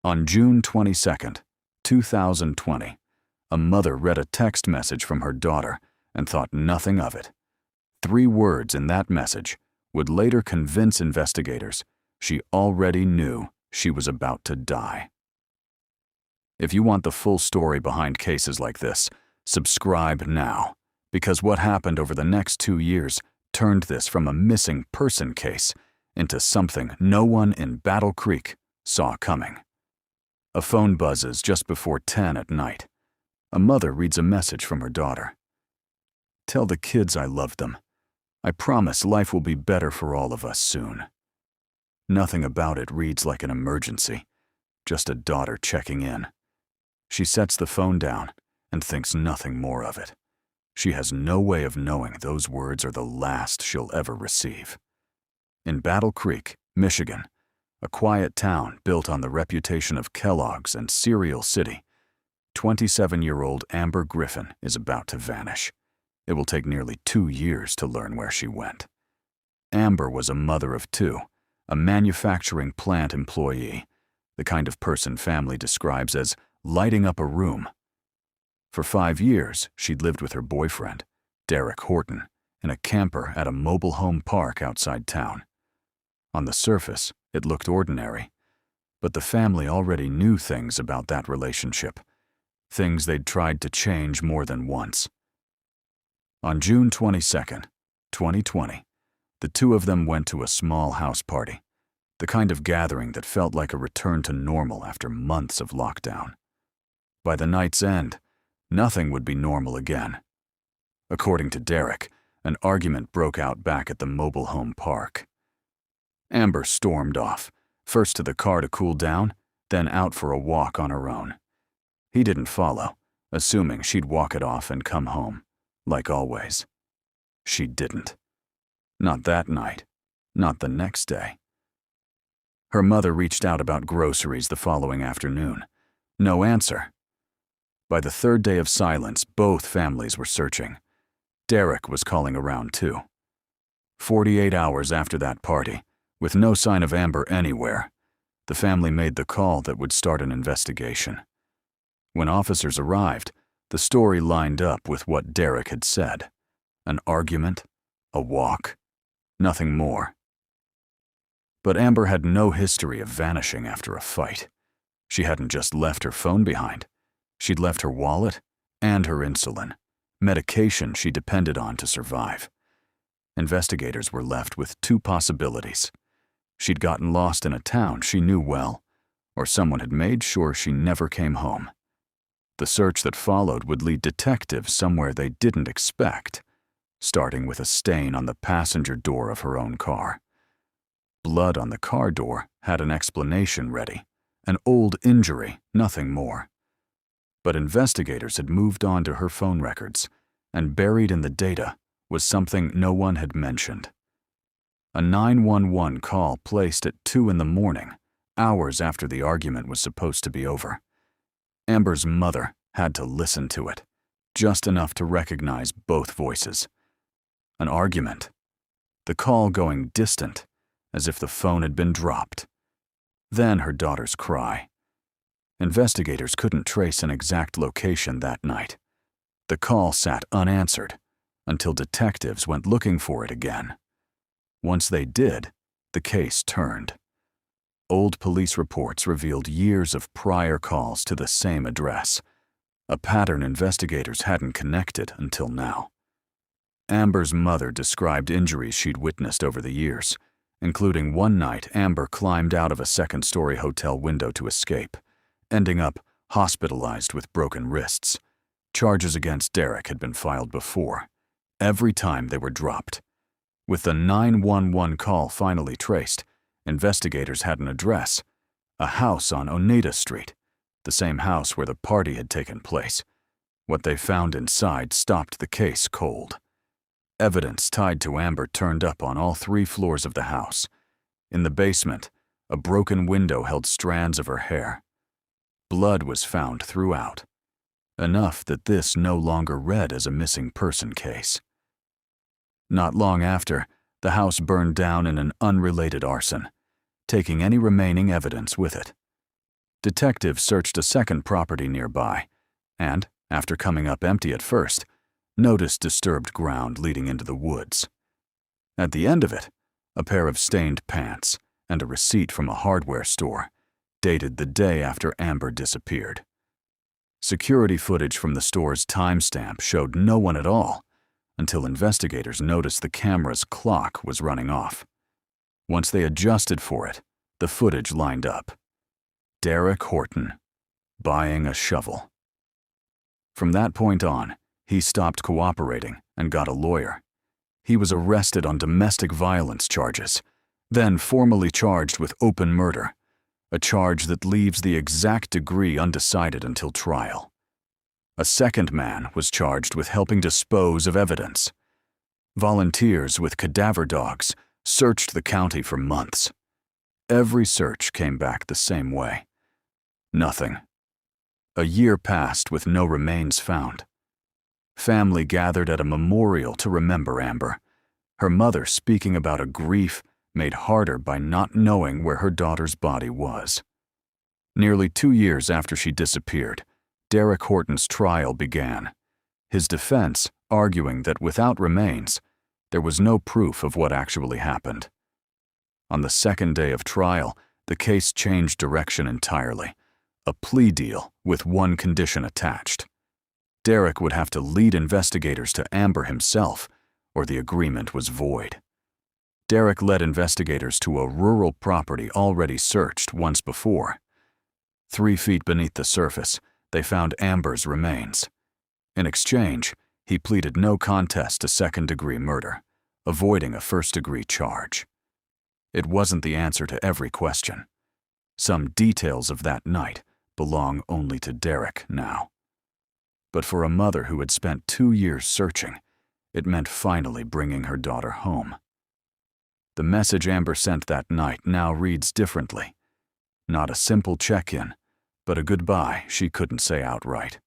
On June 22, 2020, a mother read a text message from her daughter and thought nothing of it. 3 words in that message would later convince investigators she already knew she was about to die. If you want the full story behind cases like this, subscribe now, because what happened over the next 2 years turned this from a missing person case into something no one in Battle Creek saw coming. A phone buzzes just before 10 at night. A mother reads a message from her daughter. "Tell the kids I love them. I promise life will be better for all of us soon." Nothing about it reads like an emergency, just a daughter checking in. She sets the phone down and thinks nothing more of it. She has no way of knowing those words are the last she'll ever receive. In Battle Creek, Michigan, a quiet town built on the reputation of Kellogg's and Cereal City, 27-year-old Amber Griffin is about to vanish. It will take nearly 2 years to learn where she went. Amber was a mother of 2, a manufacturing plant employee, the kind of person family describes as lighting up a room. For 5 years, she'd lived with her boyfriend, Derek Horton, in a camper at a mobile home park outside town. On the surface, it looked ordinary, but the family already knew things about that relationship, things they'd tried to change more than once. On June 22, 2020, the 2 of them went to a small house party, the kind of gathering that felt like a return to normal after months of lockdown. By the night's end, nothing would be normal again. According to Derek, an argument broke out back at the mobile home park. Amber stormed off, first to the car to cool down, then out for a walk on her own. He didn't follow, assuming she'd walk it off and come home, like always. She didn't. Not that night, not the next day. Her mother reached out about groceries the following afternoon. No answer. By the 3rd day of silence, both families were searching. Derek was calling around too. 48 hours after that party, with no sign of Amber anywhere, the family made the call that would start an investigation. When officers arrived, the story lined up with what Derek had said. An argument, a walk, nothing more. But Amber had no history of vanishing after a fight. She hadn't just left her phone behind. She'd left her wallet and her insulin, medication she depended on to survive. Investigators were left with 2 possibilities. She'd gotten lost in a town she knew well, or someone had made sure she never came home. The search that followed would lead detectives somewhere they didn't expect, starting with a stain on the passenger door of her own car. Blood on the car door had an explanation ready, an old injury, nothing more. But investigators had moved on to her phone records, and buried in the data was something no one had mentioned. A 911 call placed at 2 in the morning, hours after the argument was supposed to be over. Amber's mother had to listen to it, just enough to recognize both voices. An argument. The call going distant, as if the phone had been dropped. Then her daughter's cry. Investigators couldn't trace an exact location that night. The call sat unanswered until detectives went looking for it again. Once they did, the case turned. Old police reports revealed years of prior calls to the same address, a pattern investigators hadn't connected until now. Amber's mother described injuries she'd witnessed over the years, including one night Amber climbed out of a 2nd-story hotel window to escape, ending up hospitalized with broken wrists. Charges against Derek had been filed before, every time they were dropped. With the 911 call finally traced, investigators had an address, a house on Oneida Street, the same house where the party had taken place. What they found inside stopped the case cold. Evidence tied to Amber turned up on all 3 floors of the house. In the basement, a broken window held strands of her hair. Blood was found throughout, enough that this no longer read as a missing person case. Not long after, the house burned down in an unrelated arson, taking any remaining evidence with it. Detectives searched a second property nearby and, after coming up empty at first, noticed disturbed ground leading into the woods. At the end of it, a pair of stained pants and a receipt from a hardware store, dated the day after Amber disappeared. Security footage from the store's timestamp showed no one at all until investigators noticed the camera's clock was running off. Once they adjusted for it, the footage lined up. Derek Horton, buying a shovel. From that point on, he stopped cooperating and got a lawyer. He was arrested on domestic violence charges, then formally charged with open murder, a charge that leaves the exact degree undecided until trial. A second man was charged with helping dispose of evidence. Volunteers with cadaver dogs searched the county for months. Every search came back the same way. Nothing. A year passed with no remains found. Family gathered at a memorial to remember Amber, her mother speaking about a grief made harder by not knowing where her daughter's body was. Nearly 2 years after she disappeared, Derek Horton's trial began, his defense arguing that without remains, there was no proof of what actually happened. On the second day of trial, the case changed direction entirely, a plea deal with one condition attached. Derek would have to lead investigators to Amber himself, or the agreement was void. Derek led investigators to a rural property already searched once before. 3 feet beneath the surface, they found Amber's remains. In exchange, he pleaded no contest to second-degree murder, avoiding a first-degree charge. It wasn't the answer to every question. Some details of that night belong only to Derek now. But for a mother who had spent 2 years searching, it meant finally bringing her daughter home. The message Amber sent that night now reads differently. Not a simple check-in, but a goodbye she couldn't say outright.